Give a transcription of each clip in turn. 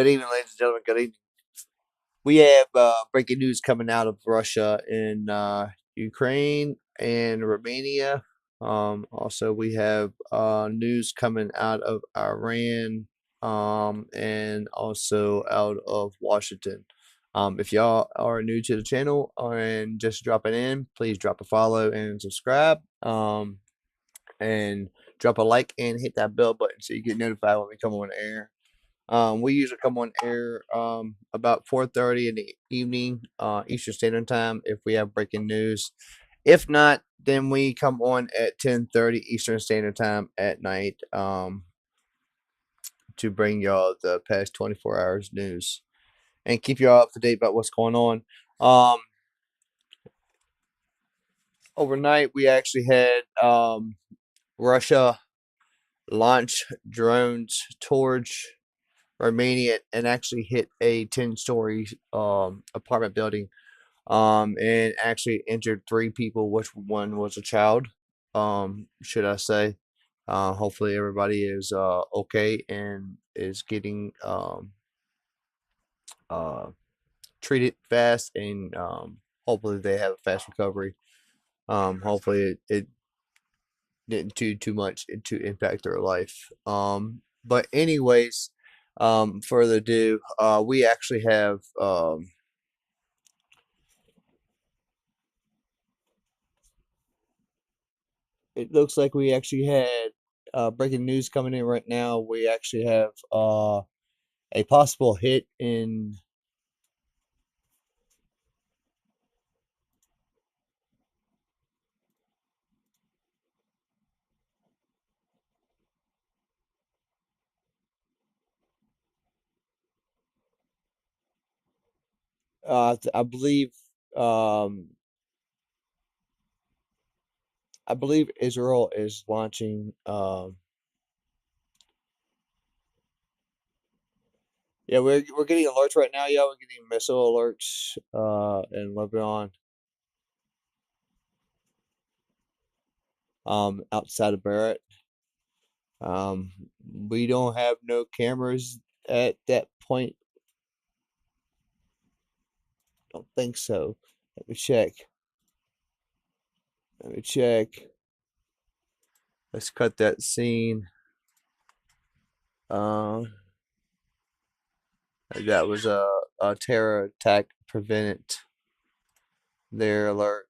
Good evening, ladies and gentlemen. Good evening. We have breaking news coming out of Russia and Ukraine and Romania. Also, we have news coming out of Iran and also out of Washington. If y'all are new to the channel and just dropping in, please drop a follow and subscribe. And drop a like and hit that bell button so you get notified when we come on air. We usually come on air about 4:30 in the evening, Eastern Standard Time, if we have breaking news. If not, then we come on at 10:30 Eastern Standard Time at night to bring y'all the past 24 hours news and keep y'all up to date about what's going on. Overnight, we actually had Russia launch drones towards Romania and actually hit a 10-story apartment building and actually injured 3 people, which one was a child, should I say. Hopefully everybody is okay and is getting treated fast, and hopefully they have a fast recovery. Hopefully it didn't do too much to impact their life. But anyways, further ado, we actually have it looks like we actually had breaking news coming in right now. We actually have a possible hit in I believe Israel is launching yeah, we're getting alerts right now, yeah, we're getting missile alerts in Lebanon, outside of Barrett. We don't have no cameras at that point. Don't think so. Let me check. Let's cut that scene. That was a terror attack prevented their alert.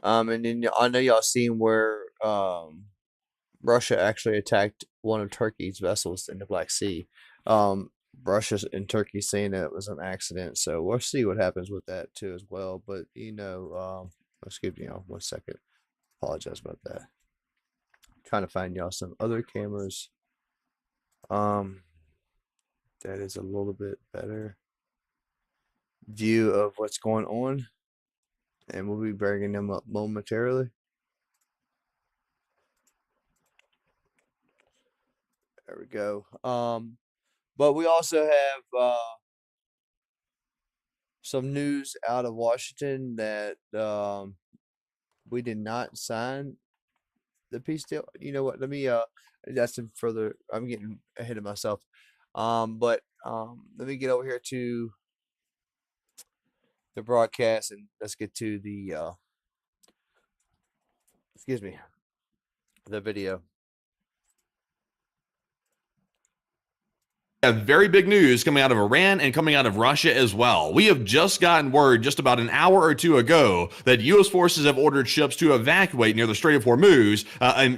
And then I know y'all seen where Russia actually attacked one of Turkey's vessels in the Black Sea. Russia and Turkey saying that it was an accident, so we'll see what happens with that too as well. But excuse me, 1 second. Apologize about that. Trying to find y'all some other cameras. That is a little bit better view of what's going on, and we'll be bringing them up momentarily. There we go. But we also have some news out of Washington that we did not sign the peace deal. You know what? Let me that's some further. I'm getting ahead of myself. But let me get over here to the broadcast and let's get to the excuse me, the video. Have very big news coming out of Iran and coming out of Russia as well. We have just gotten word just about an hour or two ago that U.S. forces have ordered ships to evacuate near the Strait of Hormuz,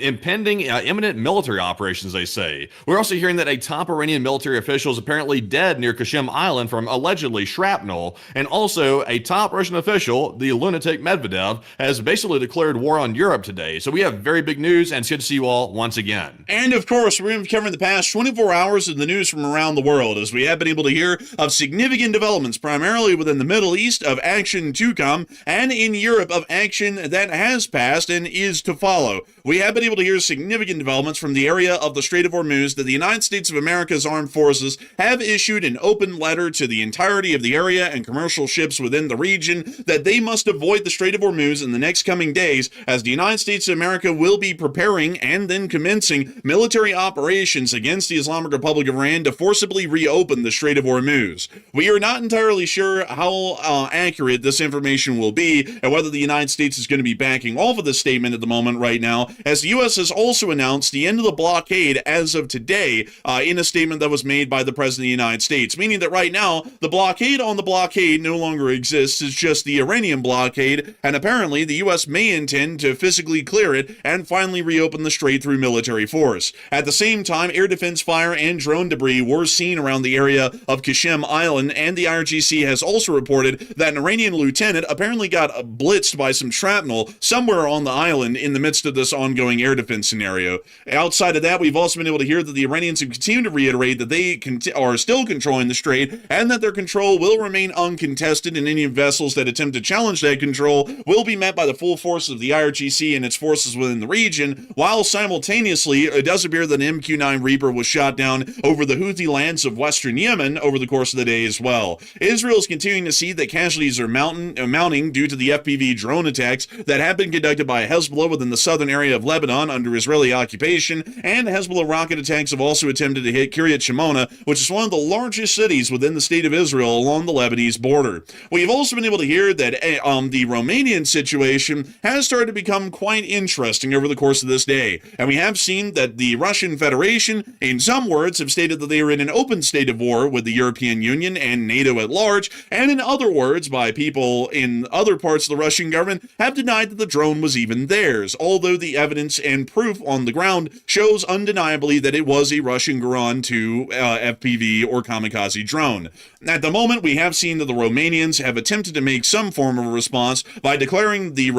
impending imminent military operations, they say. We're also hearing that a top Iranian military official is apparently dead near Qeshm Island from allegedly shrapnel, and also a top Russian official, the lunatic Medvedev, has basically declared war on Europe today. So we have very big news, and it's good to see you all once again. And of course, we're going to be covering the past 24 hours of the news from around the world, as we have been able to hear of significant developments, primarily within the Middle East, of action to come, and in Europe of action that has passed and is to follow. We have been able to hear significant developments from the area of the Strait of Hormuz that the United States of America's armed forces have issued an open letter to the entirety of the area and commercial ships within the region that they must avoid the Strait of Hormuz in the next coming days, as the United States of America will be preparing and then commencing military operations against the Islamic Republic of Iran to forcibly reopen the Strait of Hormuz. We are not entirely sure how accurate this information will be and whether the United States is going to be backing off of this statement at the moment right now, as the U.S. has also announced the end of the blockade as of today in a statement that was made by the President of the United States, meaning that right now the blockade on the blockade no longer exists. It's just the Iranian blockade, and apparently the U.S. may intend to physically clear it and finally reopen the strait through military force. At the same time, air defense fire and drone debris were seen around the area of Qeshm Island, and the IRGC has also reported that an Iranian lieutenant apparently got blitzed by some shrapnel somewhere on the island in the midst of this ongoing air defense scenario. Outside of that, we've also been able to hear that the Iranians have continued to reiterate that they are still controlling the strait and that their control will remain uncontested, and any vessels that attempt to challenge that control will be met by the full force of the IRGC and its forces within the region, while simultaneously it does appear that an MQ-9 Reaper was shot down over the Houthi lands of western Yemen over the course of the day as well. Israel is continuing to see that casualties are mounting due to the FPV drone attacks that have been conducted by Hezbollah within the southern area of Lebanon under Israeli occupation, and Hezbollah rocket attacks have also attempted to hit Kiryat Shimona, which is one of the largest cities within the state of Israel along the Lebanese border. We've also been able to hear that the Romanian situation has started to become quite interesting over the course of this day, and we have seen that the Russian Federation, in some words, have stated that they are in an open state of war with the European Union and NATO at large, and in other words, by people in other parts of the Russian government, have denied that the drone was even theirs, although the evidence and proof on the ground shows undeniably that it was a Russian Garan 2 FPV or kamikaze drone. At the moment, we have seen that the Romanians have attempted to make some form of a response by declaring the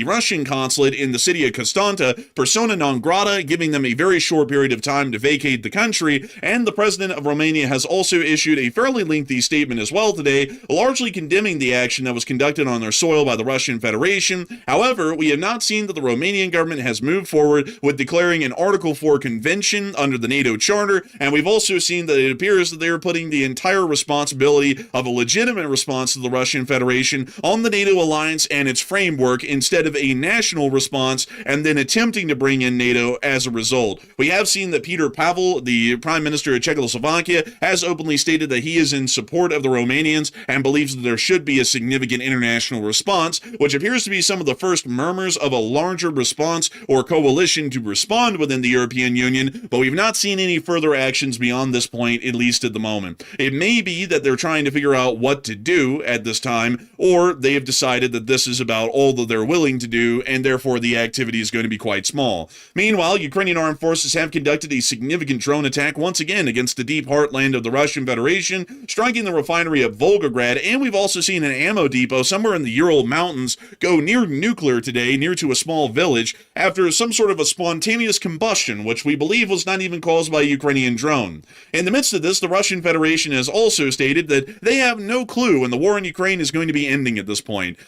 Russian consulate in the city of Constanta persona non grata, giving them a very short period of time to vacate the country, and the president of Romania has also issued a fairly lengthy statement as well today, largely condemning the action that was conducted on their soil by the Russian Federation. However, we have not seen that the Romanian government has moved forward with declaring an Article 4 convention under the NATO Charter, and we've also seen that it appears that they are putting the entire responsibility of a legitimate response to the Russian Federation on the NATO alliance and its framework instead of a national response and then attempting to bring in NATO as a result. We have seen that Peter Pavel, the Prime Minister of Czechoslovakia, has openly stated that he is in support of the Romanians and believes that there should be a significant international response, which appears to be some of the first murmurs of a larger response or coalition to respond within the European Union, but we've not seen any further actions beyond this point, at least at the moment. It may be that they're trying to figure out what to do at this time, or they have decided that this is about all that they're willing to do, and therefore the activity is going to be quite small. Meanwhile, Ukrainian armed forces have conducted a significant drone attack once again against the deep heartland of the Russian Federation, striking the refinery of Volgograd, and we've also seen an ammo depot somewhere in the Ural Mountains go near nuclear today, near to a small village, after some sort of a spontaneous combustion, which we believe was not even caused by a Ukrainian drone. In the midst of this, the Russian Federation has also stated that they have no clue when the war in Ukraine is going to be ending at this point.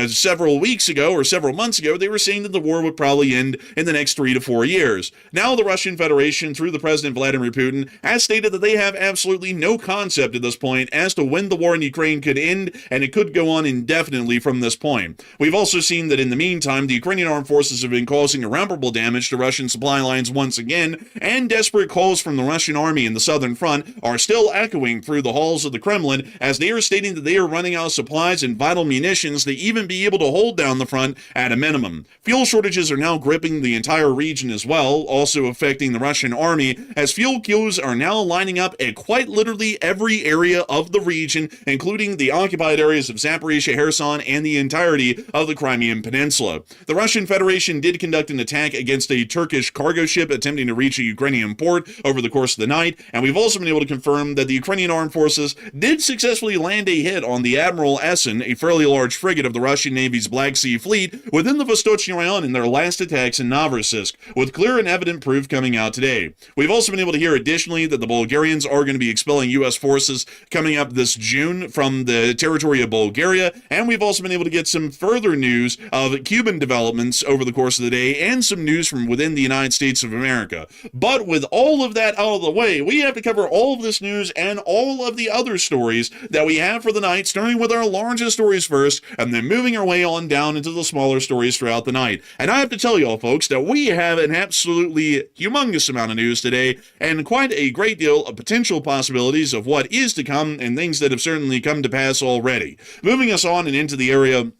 Several weeks ago, or several months ago, they were saying that the war would probably end in the next 3 to 4 years. Now the Russian Federation, through the President Vladimir Putin, has stated that they have absolutely no concept at this point as to when the war in Ukraine could end, and it could go on indefinitely from this point. We've also seen that in the meantime, the Ukrainian armed forces have been causing irreparable damage to Russian supply lines once again, and desperate calls from the Russian army in the southern front are still echoing through the halls of the Kremlin, as they are stating that they are running out of supplies and vital munitions to even be able to hold down the front at a minimum. Fuel shortages are now gripping the entire region as well, also affecting the Russian army, as fuel queues are now lining up at quite literally every area of the region, including the occupied areas of Zaporizhia, Kherson, and the entirety of the Crimean Peninsula. The Russian Federation did conduct an attack against a Turkish cargo ship attempting to reach a Ukrainian port over the course of the night, and we've also been able to confirm that the Ukrainian armed forces did successfully land a hit on the Admiral Essen, a fairly large frigate of the Russian Navy's Black Sea Fleet, within the Vostochny Rayon in their last attacks in Novorossiysk, with clear and evident proof coming out today. We've also been able to hear additionally additionally, that the Bulgarians are going to be expelling U.S. forces coming up this June from the territory of Bulgaria. And we've also been able to get some further news of Cuban developments over the course of the day and some news from within the United States of America. But with all of that out of the way, we have to cover all of this news and all of the other stories that we have for the night, starting with our largest stories first, and then moving our way on down into the smaller stories throughout the night. And I have to tell y'all, folks, that we have an absolutely humongous amount of news today, and quite a great deal of potential possibilities of what is to come, and things that have certainly come to pass already. Moving us on and into the area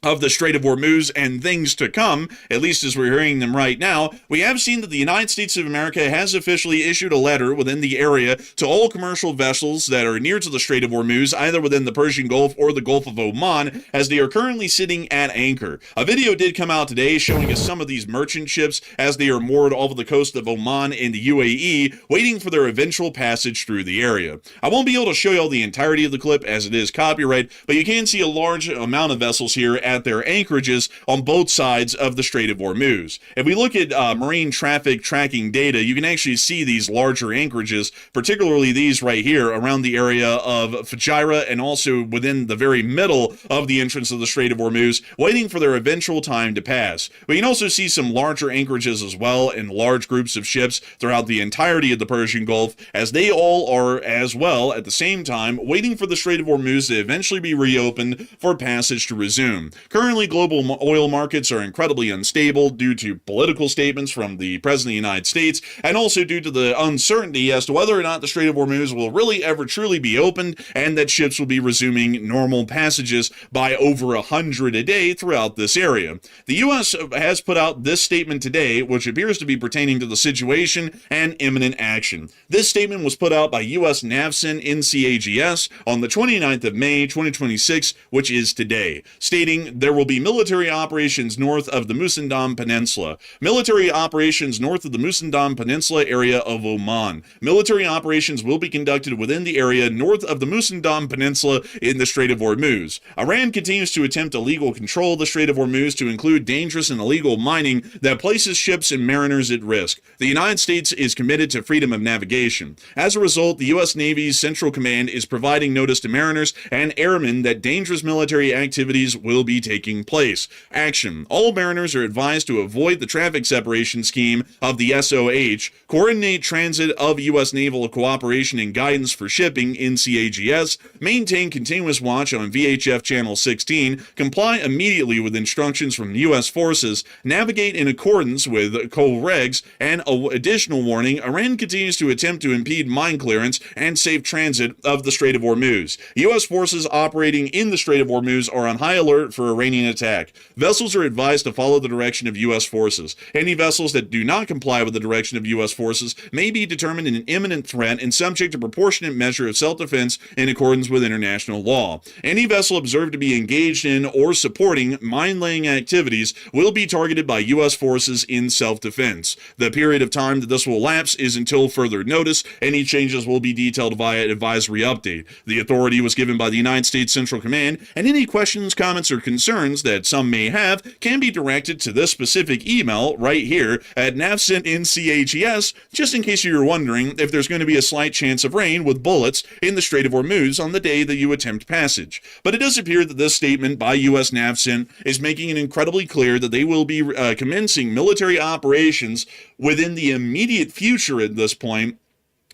of the Strait of Hormuz and things to come, at least as we're hearing them right now, we have seen that the United States of America has officially issued a letter within the area to all commercial vessels that are near to the Strait of Hormuz, either within the Persian Gulf or the Gulf of Oman, as they are currently sitting at anchor. A video did come out today showing us some of these merchant ships as they are moored off the coast of Oman in the UAE, waiting for their eventual passage through the area. I won't be able to show you all the entirety of the clip as it is copyright, but you can see a large amount of vessels here at their anchorages on both sides of the Strait of Hormuz. If we look at marine traffic tracking data, you can actually see these larger anchorages, particularly these right here around the area of Fujairah and also within the very middle of the entrance of the Strait of Hormuz, waiting for their eventual time to pass. We can also see some larger anchorages as well in large groups of ships throughout the entirety of the Persian Gulf, as they all are as well at the same time waiting for the Strait of Hormuz to eventually be reopened for passage to resume. Currently, global oil markets are incredibly unstable due to political statements from the President of the United States, and also due to the uncertainty as to whether or not the Strait of Hormuz will really ever truly be opened, and that ships will be resuming normal passages by over 100 a day throughout this area. The U.S. has put out this statement today, which appears to be pertaining to the situation and imminent action. This statement was put out by U.S. NAVCEN NCAGS on the 29th of May, 2026, which is today, stating there will be military operations north of the Musandam Peninsula. Military operations north of the Musandam Peninsula area of Oman. Military operations will be conducted within the area north of the Musandam Peninsula in the Strait of Hormuz. Iran continues to attempt illegal control of the Strait of Hormuz to include dangerous and illegal mining that places ships and mariners at risk. The United States is committed to freedom of navigation. As a result, the U.S. Navy's Central Command is providing notice to mariners and airmen that dangerous military activities will be taking place. Action. All mariners are advised to avoid the traffic separation scheme of the SOH, coordinate transit of U.S. naval cooperation and guidance for shipping NCAGS, maintain continuous watch on VHF Channel 16, comply immediately with instructions from U.S. forces, navigate in accordance with COREGs, and additional warning, Iran continues to attempt to impede mine clearance and safe transit of the Strait of Hormuz. U.S. forces operating in the Strait of Hormuz are on high alert for Iranian attack. Vessels are advised to follow the direction of U.S. forces. Any vessels that do not comply with the direction of U.S. forces may be determined an imminent threat and subject to proportionate measure of self-defense in accordance with international law. Any vessel observed to be engaged in or supporting mine-laying activities will be targeted by U.S. forces in self-defense. The period of time that this will lapse is until further notice. Any changes will be detailed via advisory update. The authority was given by the United States Central Command, and any questions, comments, or concerns that some may have can be directed to this specific email right here at NAVCENT-NCAGS, just in case you're wondering if there's going to be a slight chance of rain with bullets in the Strait of Hormuz on the day that you attempt passage. But it does appear that this statement by U.S. NAVCENT is making it incredibly clear that they will be commencing military operations within the immediate future at this point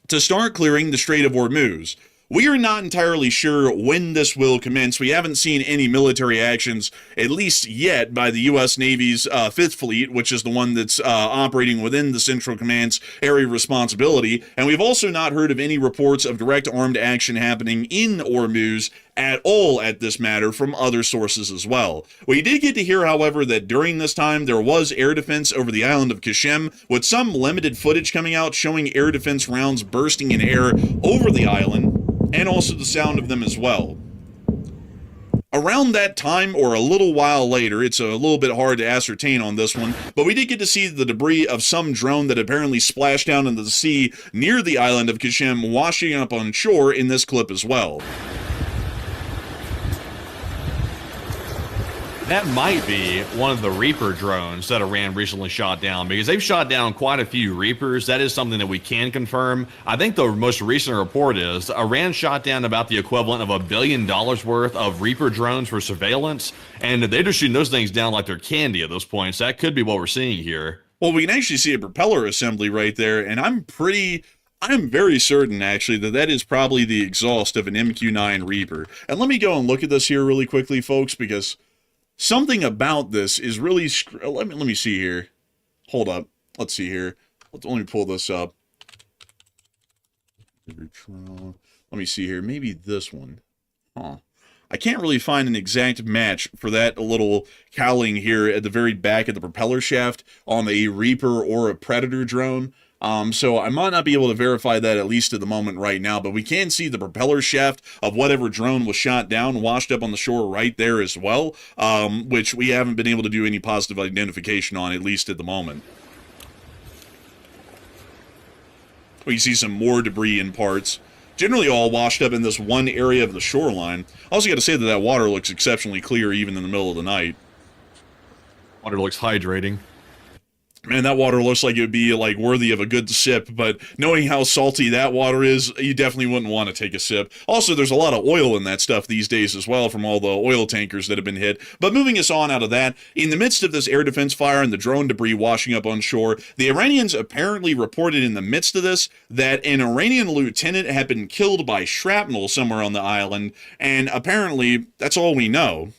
to start clearing the Strait of Hormuz. We are not entirely sure when this will commence. We haven't seen any military actions, at least yet, by the U.S. Navy's Fifth Fleet, which is the one that's operating within the Central Command's area of responsibility. And we've also not heard of any reports of direct armed action happening in Hormuz at all at this matter from other sources as well. We did get to hear, however, that during this time there was air defense over the island of Qeshm, with some limited footage coming out showing air defense rounds bursting in air over the island, and also the sound of them as well. Around that time, or a little while later, it's a little bit hard to ascertain on this one, but we did get to see the debris of some drone that apparently splashed down into the sea near the island of Qeshm, washing up on shore in this clip as well. That might be one of the Reaper drones that Iran recently shot down, because they've shot down quite a few Reapers. That is something that we can confirm. I think the most recent report is Iran shot down about the equivalent of $1 billion worth of Reaper drones for surveillance, and they're just shooting those things down like they're candy at this point. So that could be what we're seeing here. Well, we can actually see a propeller assembly right there, and I'm very certain, actually, that is probably the exhaust of an MQ-9 Reaper. And let me go and look at this here really quickly, folks, because something about this is really... Let me see here. Hold up. Let's see here. Let me pull this up. Let me see here. Maybe this one. Huh. I can't really find an exact match for that little cowling here at the very back of the propeller shaft on a Reaper or a Predator drone. So I might not be able to verify that, at least at the moment right now, but we can see the propeller shaft of whatever drone was shot down washed up on the shore right there as well, which we haven't been able to do any positive identification on, at least at the moment. We see some more debris in parts, generally all washed up in this one area of the shoreline. I also got to say that water looks exceptionally clear even in the middle of the night. Water looks hydrating. Man, that water looks like it would be, like, worthy of a good sip, but knowing how salty that water is, you definitely wouldn't want to take a sip. Also, there's a lot of oil in that stuff these days as well from all the oil tankers that have been hit. But moving us on out of that, in the midst of this air defense fire and the drone debris washing up on shore, the Iranians apparently reported in the midst of this that an Iranian lieutenant had been killed by shrapnel somewhere on the island, and apparently that's all we know.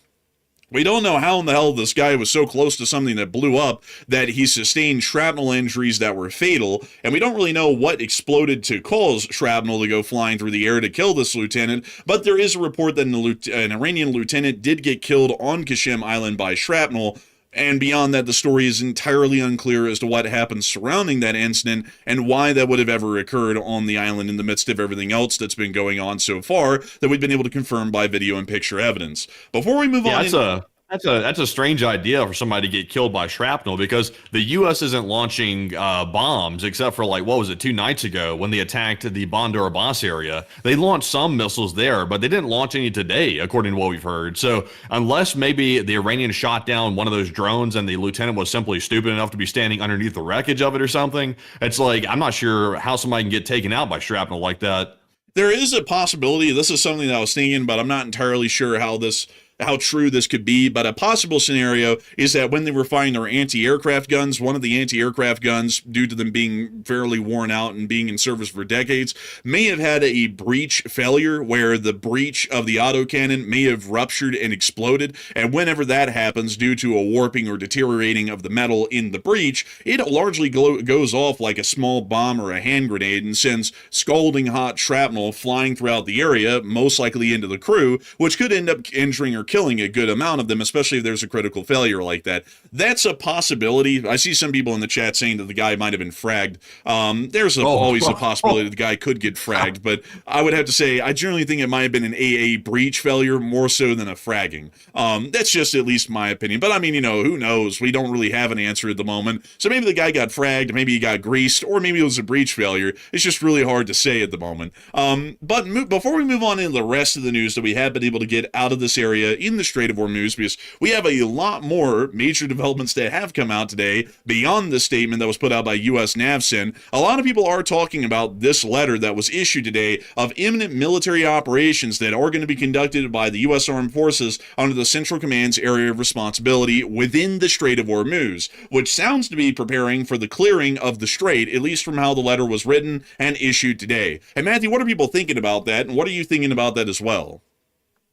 We don't know how in the hell this guy was so close to something that blew up that he sustained shrapnel injuries that were fatal, and we don't really know what exploded to cause shrapnel to go flying through the air to kill this lieutenant, but there is a report that an Iranian lieutenant did get killed on Qeshm Island by shrapnel, and beyond that, the story is entirely unclear as to what happened surrounding that incident and why that would have ever occurred on the island in the midst of everything else that's been going on so far that we've been able to confirm by video and picture evidence. Before we move on... That's a strange idea for somebody to get killed by shrapnel, because the U.S. isn't launching bombs except for, like, what was it, 2 nights ago when they attacked the Bandar Abbas area. They launched some missiles there, but they didn't launch any today, according to what we've heard. So unless maybe the Iranians shot down one of those drones and the lieutenant was simply stupid enough to be standing underneath the wreckage of it or something, it's like, I'm not sure how somebody can get taken out by shrapnel like that. There is a possibility. This is something that I was thinking, but I'm not entirely sure how true this could be, but a possible scenario is that when they were firing their anti-aircraft guns, one of the anti-aircraft guns, due to them being fairly worn out and being in service for decades, may have had a breach failure where the breech of the autocannon may have ruptured and exploded, and whenever that happens due to a warping or deteriorating of the metal in the breech, it largely goes off like a small bomb or a hand grenade and sends scalding hot shrapnel flying throughout the area, most likely into the crew, which could end up injuring or killing a good amount of them, especially if there's a critical failure like that. That's a possibility. I see some people in the chat saying that the guy might have been fragged. There's always a possibility that the guy could get fragged, but I would have to say I generally think it might have been an AA breach failure more so than a fragging. That's just at least my opinion. But I mean, who knows? We don't really have an answer at the moment. So maybe the guy got fragged, maybe he got greased, or maybe it was a breach failure. It's just really hard to say at the moment. But before we move on into the rest of the news that we have been able to get out of this area in the Strait of Hormuz, because we have a lot more major developments that have come out today beyond the statement that was put out by U.S. NAVCEN. A lot of people are talking about this letter that was issued today of imminent military operations that are going to be conducted by the U.S. Armed Forces under the Central Command's area of responsibility within the Strait of Hormuz, which sounds to be preparing for the clearing of the strait, at least from how the letter was written and issued today. And Matthew, what are people thinking about that, and what are you thinking about that as well?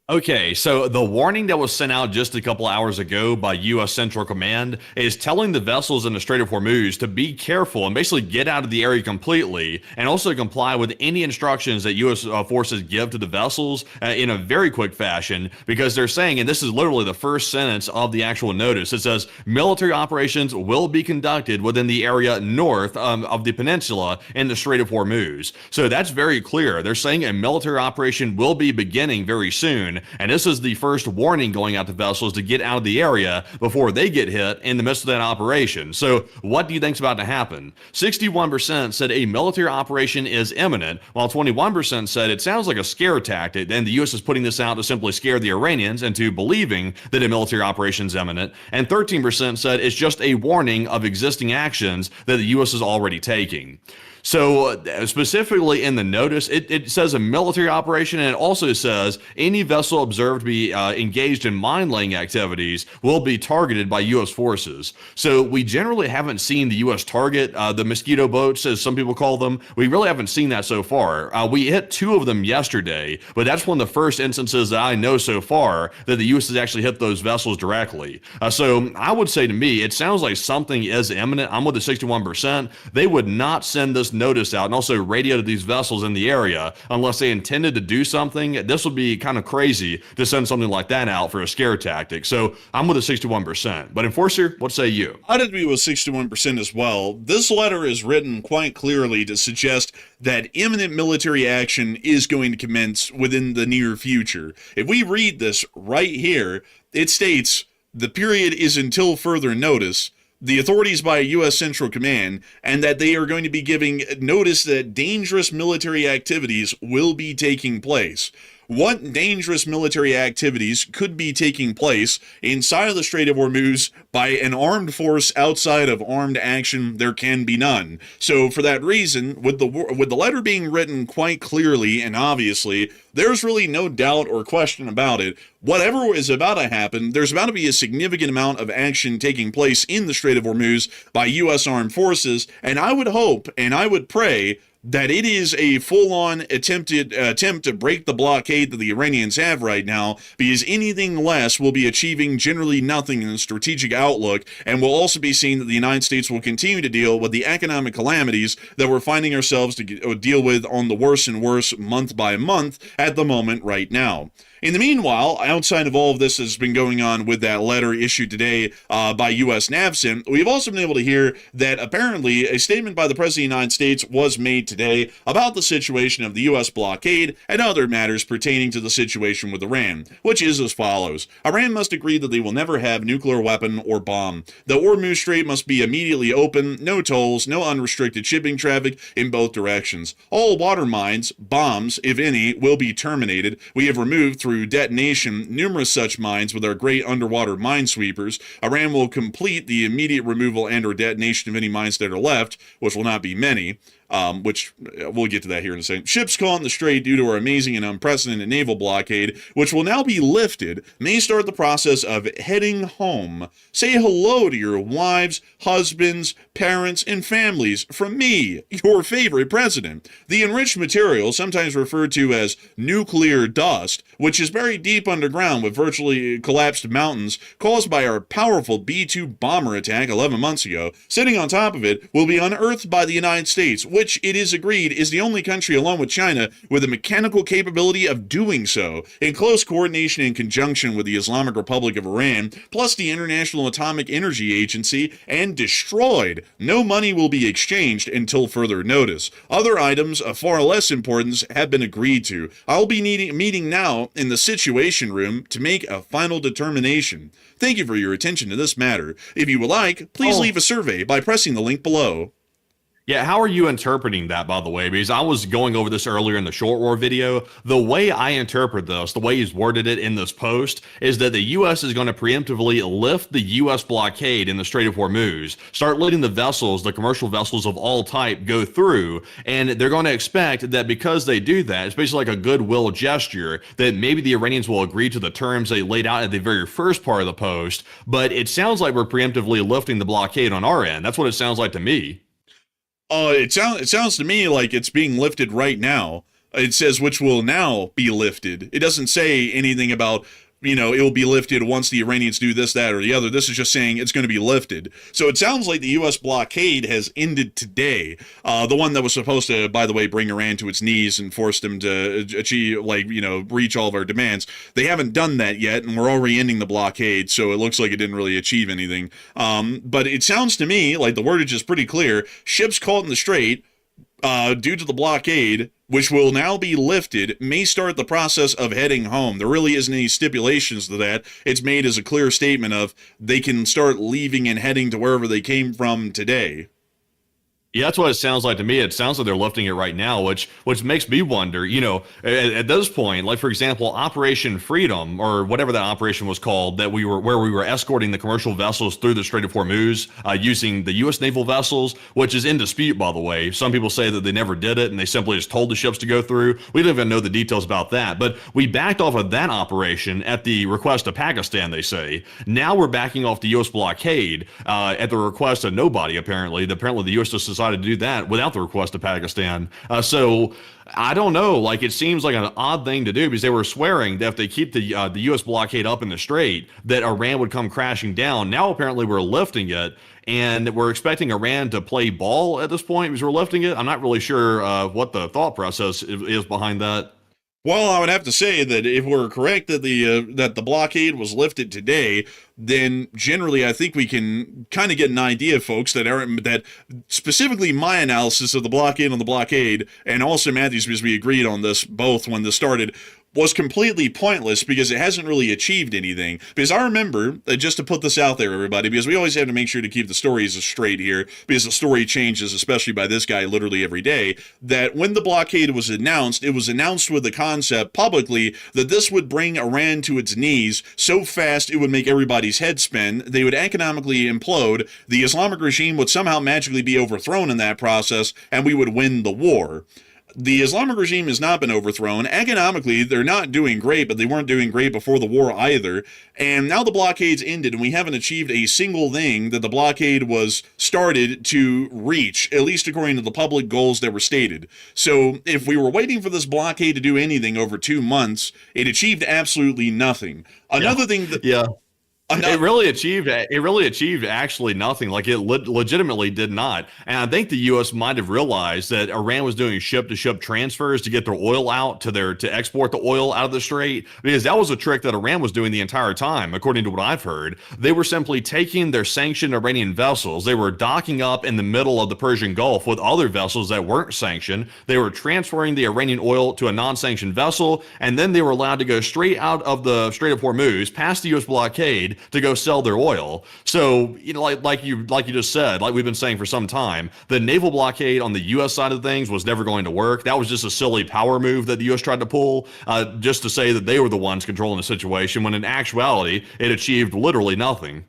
Okay, so the warning that was sent out just a couple hours ago by U.S. Central Command is telling the vessels in the Strait of Hormuz to be careful and basically get out of the area completely, and also comply with any instructions that U.S. forces give to the vessels in a very quick fashion, because they're saying, and this is literally the first sentence of the actual notice, it says, military operations will be conducted within the area north of the peninsula in the Strait of Hormuz. So that's very clear. They're saying a military operation will be beginning very soon. Ukraine. And this is the first warning going out to vessels to get out of the area before they get hit in the midst of that operation. So what do you think's about to happen? 61% said a military operation is imminent, while 21% said it sounds like a scare tactic, and the U.S. is putting this out to simply scare the Iranians into believing that a military operation is imminent, and 13% said it's just a warning of existing actions that the U.S. is already taking. So specifically in the notice, it says a military operation, and it also says any vessel observed to be engaged in mine-laying activities will be targeted by U.S. forces. So we generally haven't seen the U.S. target the mosquito boats, as some people call them. We really haven't seen that so far. We hit 2 of them yesterday, but that's one of the first instances that I know so far that the U.S. has actually hit those vessels directly. So I would say to me, it sounds like something is imminent. I'm with the 61%. They would not send this notice out and also radio to these vessels in the area unless they intended to do something. This would be kind of crazy to send something like that out for a scare tactic. So I'm with the 61%. But Enforcer, what say you? I'd agree with 61% as well. This letter is written quite clearly to suggest that imminent military action is going to commence within the near future. If we read this right here, it states the period is until further notice, the authorities by U.S. Central Command, and that they are going to be giving notice that dangerous military activities will be taking place. What dangerous military activities could be taking place inside of the Strait of Hormuz by an armed force outside of armed action? There can be none. So for that reason, with the letter being written quite clearly and obviously, there's really no doubt or question about it. Whatever is about to happen, there's about to be a significant amount of action taking place in the Strait of Hormuz by U.S. armed forces, and I would hope and I would pray that it is a full-on attempt to break the blockade that the Iranians have right now, because anything less will be achieving generally nothing in the strategic outlook, and will also be seeing that the United States will continue to deal with the economic calamities that we're finding ourselves to deal with on the worse and worse month by month at the moment right now. In the meanwhile, outside of all of this that's been going on with that letter issued today by U.S. NAVCENT, we've also been able to hear that apparently a statement by the President of the United States was made today about the situation of the U.S. blockade and other matters pertaining to the situation with Iran, which is as follows. Iran must agree that they will never have nuclear weapon or bomb. The Hormuz Strait must be immediately open, no tolls, no unrestricted shipping traffic in both directions. All water mines, bombs, if any, will be terminated. We have removed through detonation numerous such mines with our great underwater minesweepers. Iran will complete the immediate removal and or detonation of any mines that are left, which will not be many. Which we'll get to that here in a second. Ships caught in the strait due to our amazing and unprecedented naval blockade, which will now be lifted, may start the process of heading home. Say hello to your wives, husbands, parents, and families from me, your favorite president. The enriched material, sometimes referred to as nuclear dust, which is buried deep underground with virtually collapsed mountains caused by our powerful B-2 bomber attack 11 months ago, sitting on top of it, will be unearthed by the United States, which it is agreed is the only country along with China with the mechanical capability of doing so, in close coordination and conjunction with the Islamic Republic of Iran, plus the International Atomic Energy Agency, and destroyed. No money will be exchanged until further notice. Other items of far less importance have been agreed to. I'll be meeting now in the Situation Room to make a final determination. Thank you for your attention to this matter. If you would like, please leave a survey by pressing the link below. Yeah, how are you interpreting that, by the way? Because I was going over this earlier in the short war video. The way I interpret this, the way he's worded it in this post, is that the U.S. is going to preemptively lift the U.S. blockade in the Strait of Hormuz, start letting the vessels, the commercial vessels of all type, go through, and they're going to expect that because they do that, it's basically like a goodwill gesture, that maybe the Iranians will agree to the terms they laid out at the very first part of the post, but it sounds like we're preemptively lifting the blockade on our end. That's what it sounds like to me. It sounds to me like it's being lifted right now. It says which will now be lifted. It doesn't say anything about, it will be lifted once the Iranians do this, that, or the other. This is just saying it's going to be lifted. So it sounds like the U.S. blockade has ended today. The one that was supposed to, by the way, bring Iran to its knees and force them to achieve, reach all of our demands. They haven't done that yet, and we're already ending the blockade, so it looks like it didn't really achieve anything. But it sounds to me like the wordage is pretty clear. Ships caught in the strait, due to the blockade, which will now be lifted, may start the process of heading home. There really isn't any stipulations to that. It's made as a clear statement of they can start leaving and heading to wherever they came from today. Yeah, that's what it sounds like to me. It sounds like they're lifting it right now, which makes me wonder, at this point, like for example, Operation Freedom or whatever that operation was called, that we were escorting the commercial vessels through the Strait of Hormuz using the U.S. naval vessels, which is in dispute, by the way. Some people say that they never did it and they simply just told the ships to go through. We don't even know the details about that, but we backed off of that operation at the request of Pakistan, they say. Now we're backing off the U.S. blockade at the request of nobody, apparently. Apparently the U.S. just decided to do that without the request of Pakistan. So I don't know. Like, it seems like an odd thing to do because they were swearing that if they keep the U.S. blockade up in the strait, that Iran would come crashing down. Now apparently we're lifting it, and we're expecting Iran to play ball at this point because we're lifting it. I'm not really sure what the thought process is behind that. Well, I would have to say that if we're correct that the blockade was lifted today, then generally I think we can kind of get an idea, folks, that specifically my analysis of the blockade on the blockade, and also Matthew's, because we agreed on this both when this started, was completely pointless because it hasn't really achieved anything. Because I remember, just to put this out there, everybody, because we always have to make sure to keep the stories straight here, because the story changes, especially by this guy, literally every day, that when the blockade was announced, it was announced with the concept publicly that this would bring Iran to its knees so fast it would make everybody's head spin, they would economically implode, the Islamic regime would somehow magically be overthrown in that process, and we would win the war. The Islamic regime has not been overthrown. Economically, they're not doing great, but they weren't doing great before the war either. And now the blockade's ended, and we haven't achieved a single thing that the blockade was started to reach, at least according to the public goals that were stated. So if we were waiting for this blockade to do anything over 2 months, it achieved absolutely nothing. Another thing that... Yeah. It really achieved actually nothing. Like, it legitimately did not. And I think the U.S. might have realized that Iran was doing ship-to-ship transfers to get their oil out to export the oil out of the strait, because that was a trick that Iran was doing the entire time, according to what I've heard. They were simply taking their sanctioned Iranian vessels. They were docking up in the middle of the Persian Gulf with other vessels that weren't sanctioned. They were transferring the Iranian oil to a non-sanctioned vessel, and then they were allowed to go straight out of the Strait of Hormuz, past the U.S. blockade, to go sell their oil. So, like you just said, like we've been saying for some time, the naval blockade on the U.S. side of things was never going to work. That was just a silly power move that the U.S. tried to pull, just to say that they were the ones controlling the situation, when in actuality, it achieved literally nothing.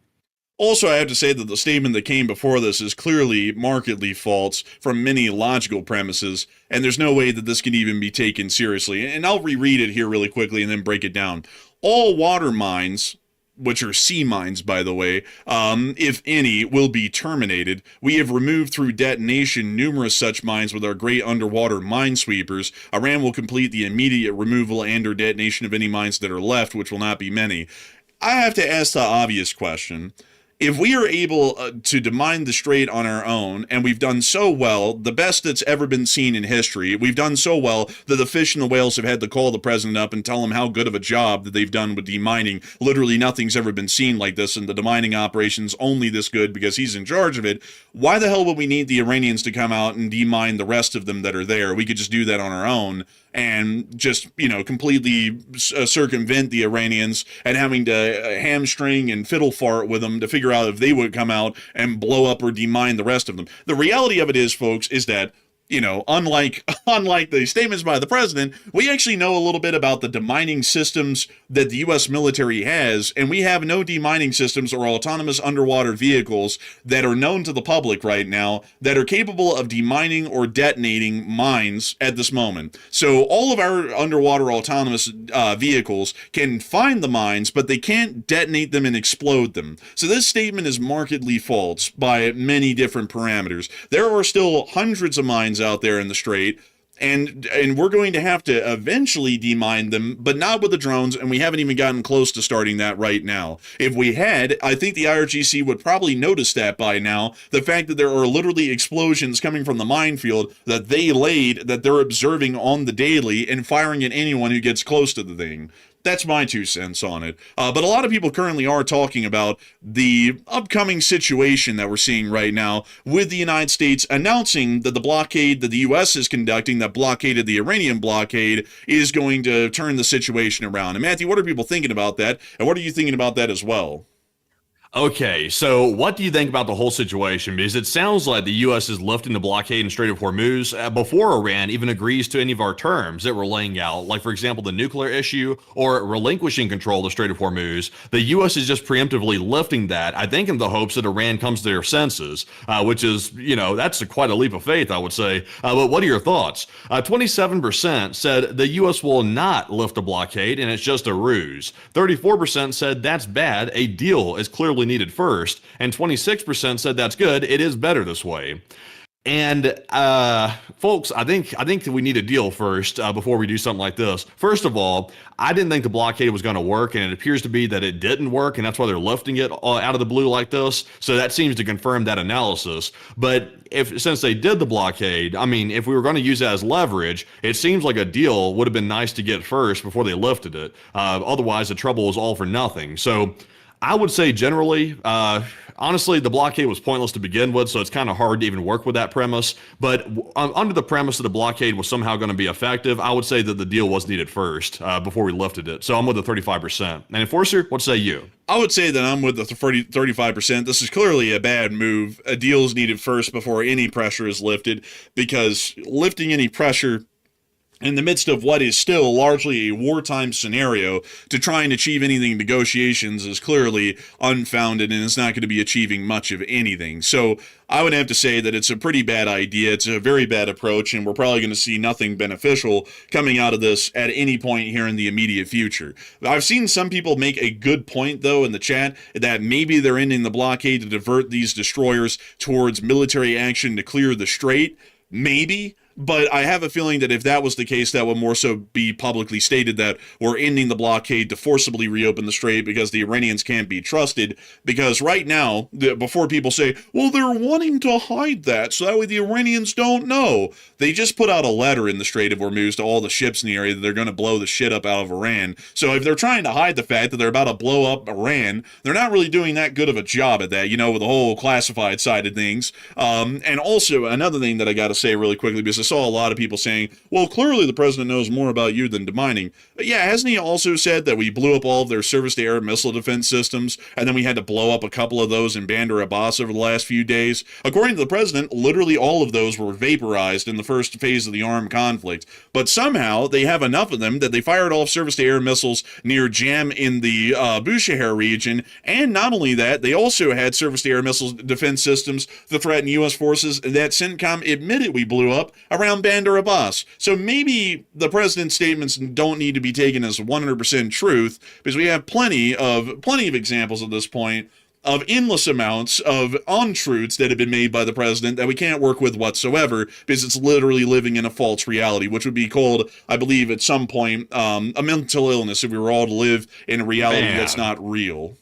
Also, I have to say that the statement that came before this is clearly markedly false from many logical premises, and there's no way that this can even be taken seriously. And I'll reread it here really quickly and then break it down. All water mines, which are sea mines, by the way, if any, will be terminated. We have removed through detonation numerous such mines with our great underwater minesweepers. Iran will complete the immediate removal and or detonation of any mines that are left, which will not be many. I have to ask the obvious question. If we are able to demine the strait on our own, and we've done so well, the best that's ever been seen in history, we've done so well that the fish and the whales have had to call the president up and tell him how good of a job that they've done with demining. Literally nothing's ever been seen like this, and the demining operation's only this good because he's in charge of it. Why the hell would we need the Iranians to come out and demine the rest of them that are there? We could just do that on our own and just, completely circumvent the Iranians and having to hamstring and fiddle fart with them to figure out if they would come out and blow up or demine the rest of them. The reality of it is, folks, is that unlike the statements by the president, we actually know a little bit about the demining systems that the U.S. military has, and we have no demining systems or autonomous underwater vehicles that are known to the public right now that are capable of demining or detonating mines at this moment. So all of our underwater autonomous vehicles can find the mines, but they can't detonate them and explode them. So this statement is markedly false by many different parameters. There are still hundreds of mines out there in the strait, and we're going to have to eventually demine them, but not with the drones, and we haven't even gotten close to starting that right now. If we had, I think the IRGC would probably notice that by now, the fact that there are literally explosions coming from the minefield that they laid, that they're observing on the daily and firing at anyone who gets close to the thing. That's my 2 cents on it. But a lot of people currently are talking about the upcoming situation that we're seeing right now with the United States announcing that the blockade that the U.S. is conducting, that blockaded the Iranian blockade, is going to turn the situation around. And Matthew, what are people thinking about that? And what are you thinking about that as well? Okay, so what do you think about the whole situation? Because it sounds like the U.S. is lifting the blockade in Strait of Hormuz before Iran even agrees to any of our terms that we're laying out. Like, for example, the nuclear issue or relinquishing control of the Strait of Hormuz. The U.S. is just preemptively lifting that, I think in the hopes that Iran comes to their senses, which is, that's quite a leap of faith, I would say. But what are your thoughts? 27% said the U.S. will not lift the blockade and it's just a ruse. 34% said that's bad. A deal is clearly needed first, and 26% said that's good. It is better this way. And folks, I think that we need a deal first before we do something like this. First of all, I didn't think the blockade was going to work, and it appears to be that it didn't work, and that's why they're lifting it out of the blue like this. So that seems to confirm that analysis. But since they did the blockade, I mean, if we were going to use that as leverage, it seems like a deal would have been nice to get first before they lifted it. Otherwise, the trouble was all for nothing. So I would say generally, honestly, the blockade was pointless to begin with, so it's kind of hard to even work with that premise. But under the premise that the blockade was somehow going to be effective, I would say that the deal was needed first before we lifted it. So I'm with the 35%. And Enforcer, what say you? I would say that I'm with the 35%. This is clearly a bad move. A deal is needed first before any pressure is lifted, because lifting any pressure in the midst of what is still largely a wartime scenario to try and achieve anything in negotiations is clearly unfounded and is not going to be achieving much of anything. So I would have to say that it's a pretty bad idea. It's a very bad approach, and we're probably going to see nothing beneficial coming out of this at any point here in the immediate future. I've seen some people make a good point, though, in the chat that maybe they're ending the blockade to divert these destroyers towards military action to clear the strait. Maybe. But I have a feeling that if that was the case, that would more so be publicly stated that we're ending the blockade to forcibly reopen the strait because the Iranians can't be trusted. Because right now, before people say, well, they're wanting to hide that so that way the Iranians don't know, they just put out a letter in the Strait of Hormuz to all the ships in the area that they're going to blow the shit up out of Iran. So if they're trying to hide the fact that they're about to blow up Iran, they're not really doing that good of a job at that, with the whole classified side of things. And also, another thing that I got to say really quickly, because I saw a lot of people saying, well, clearly the president knows more about you than demining. But yeah, hasn't he also said that we blew up all of their surface-to-air missile defense systems, and then we had to blow up a couple of those in Bandar Abbas over the last few days? According to the president, literally all of those were vaporized in the first phase of the armed conflict. But somehow they have enough of them that they fired off surface-to-air missiles near Jam in the Bushehr region, and not only that, they also had surface-to-air missile defense systems to threaten U.S. forces that CENTCOM admitted we blew up around Bandar Abbas. So maybe the president's statements don't need to be taken as 100% truth, because we have plenty of examples at this point of endless amounts of untruths that have been made by the president that we can't work with whatsoever, because it's literally living in a false reality, which would be called, I believe, at some point, a mental illness if we were all to live in a reality that's not real.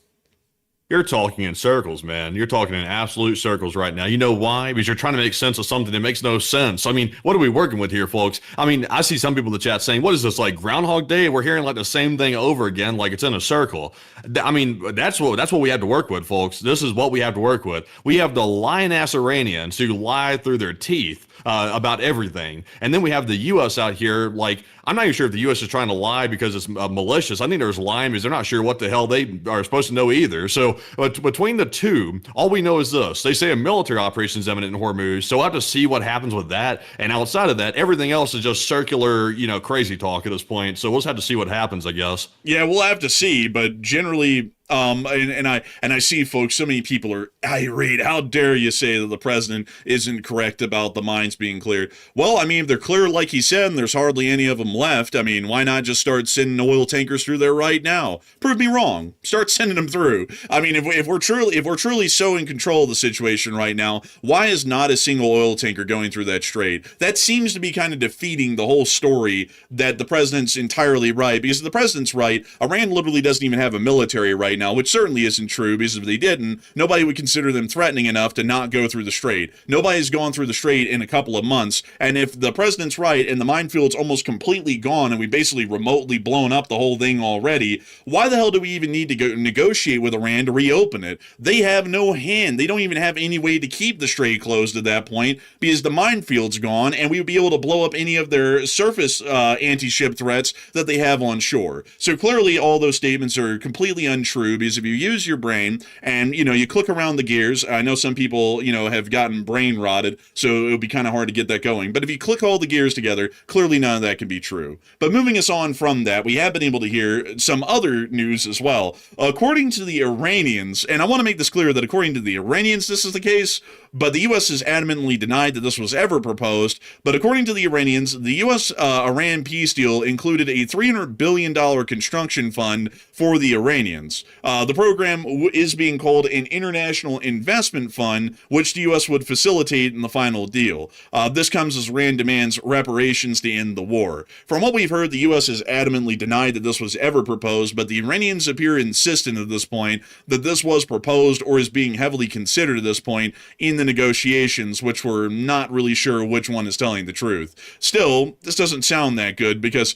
You're talking in circles, man. You're talking in absolute circles right now. You know why? Because you're trying to make sense of something that makes no sense. I mean, what are we working with here, folks? I mean, I see some people in the chat saying, what is this, like Groundhog Day? We're hearing like the same thing over again, like it's in a circle. I mean, that's what we have to work with, folks. This is what we have to work with. We have the lion-ass Iranians who lie through their teeth about everything. And then we have the U.S. out here, like, I'm not even sure if the U.S. is trying to lie because it's malicious. I think there's lying because they're not sure what the hell they are supposed to know either. So between the two, all we know is this. They say a military operation is imminent in Hormuz, so we'll have to see what happens with that. And outside of that, everything else is just circular, crazy talk at this point. So we'll just have to see what happens, I guess. Yeah, we'll have to see, but generally... And I see, folks, so many people are irate. How dare you say that the president isn't correct about the mines being cleared? Well, I mean, if they're clear like he said, and there's hardly any of them left, I mean, why not just start sending oil tankers through there right now? Prove me wrong. Start sending them through. I mean, if we're truly so in control of the situation right now, why is not a single oil tanker going through that strait? That seems to be kind of defeating the whole story that the president's entirely right, because if the president's right, Iran literally doesn't even have a military right right now, which certainly isn't true, because if they didn't, nobody would consider them threatening enough to not go through the strait. Nobody's gone through the strait in a couple of months, and if the president's right and the minefield's almost completely gone and we basically remotely blown up the whole thing already, why the hell do we even need to go negotiate with Iran to reopen it? They have no hand. They don't even have any way to keep the strait closed at that point, because the minefield's gone, and we would be able to blow up any of their surface anti-ship threats that they have on shore. So clearly all those statements are completely untrue, because if you use your brain and, you click around the gears, I know some people, have gotten brain rotted, so it would be kind of hard to get that going. But if you click all the gears together, clearly none of that can be true. But moving us on from that, we have been able to hear some other news as well. According to the Iranians, and I want to make this clear that according to the Iranians this is the case, but the U.S. has adamantly denied that this was ever proposed. But according to the Iranians, the U.S.-Iran peace deal included a $300 billion construction fund for the Iranians. The program is being called an International Investment Fund, which the U.S. would facilitate in the final deal. This comes as Iran demands reparations to end the war. From what we've heard, the U.S. has adamantly denied that this was ever proposed, but the Iranians appear insistent at this point that this was proposed or is being heavily considered at this point in the negotiations, which we're not really sure which one is telling the truth. Still, this doesn't sound that good, because